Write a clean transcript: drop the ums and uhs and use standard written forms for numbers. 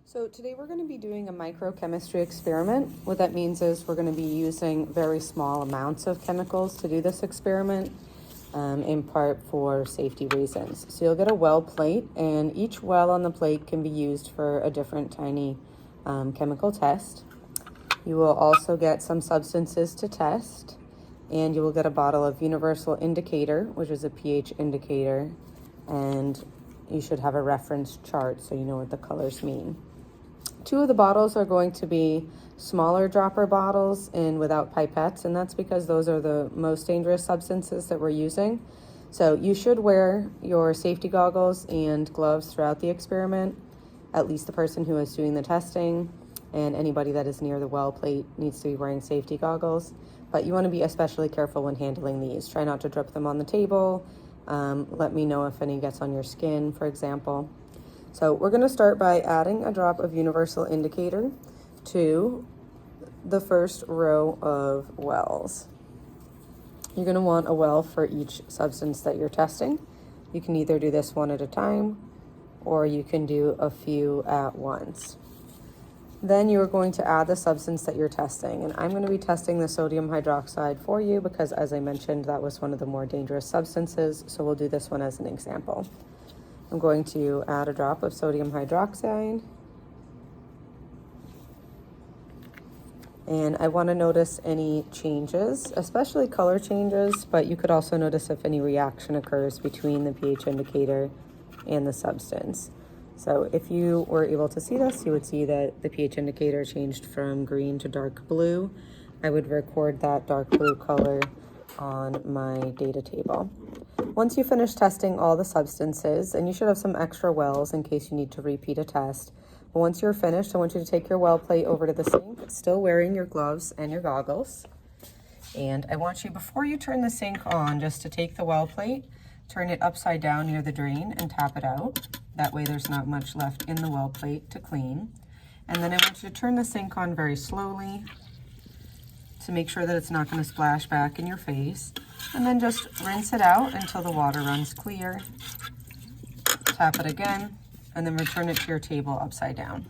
So today we're going to be doing a microchemistry experiment. What that means is we're going to be using very small amounts of chemicals to do this experiment, in part for safety reasons. So you'll get a well plate, and each well on the plate can be used for a different tiny chemical test. You will also get some substances to test, and you will get a bottle of universal indicator, which is a pH indicator, and you should have a reference chart so you know what the colors mean. Two of the bottles are going to be smaller dropper bottles and without pipettes, and that's because those are the most dangerous substances that we're using. So you should wear your safety goggles and gloves throughout the experiment. At least the person who is doing the testing and anybody that is near the well plate needs to be wearing safety goggles. But you want to be especially careful when handling these. Try not to drip them on the table. Let me know if any gets on your skin, for example. So we're going to start by adding a drop of universal indicator to the first row of wells. You're going to want a well for each substance that you're testing. You can either do this one at a time, or you can do a few at once. Then you are going to add the substance that you're testing, and I'm going to be testing the sodium hydroxide for you because, as I mentioned, that was one of the more dangerous substances, so we'll do this one as an example. I'm going to add a drop of sodium hydroxide, and I want to notice any changes, especially color changes, but you could also notice if any reaction occurs between the pH indicator and the substance. So if you were able to see this, you would see that the pH indicator changed from green to dark blue. I would record that dark blue color on my data table. Once you finish testing all the substances, and you should have some extra wells in case you need to repeat a test, but once you're finished, I want you to take your well plate over to the sink, still wearing your gloves and your goggles. And I want you, before you turn the sink on, just to take the well plate, turn it upside down near the drain and tap it out. That way there's not much left in the well plate to clean. And then I want you to turn the sink on very slowly to make sure that it's not going to splash back in your face. And then just rinse it out until the water runs clear. Tap it again, and then return it to your table upside down.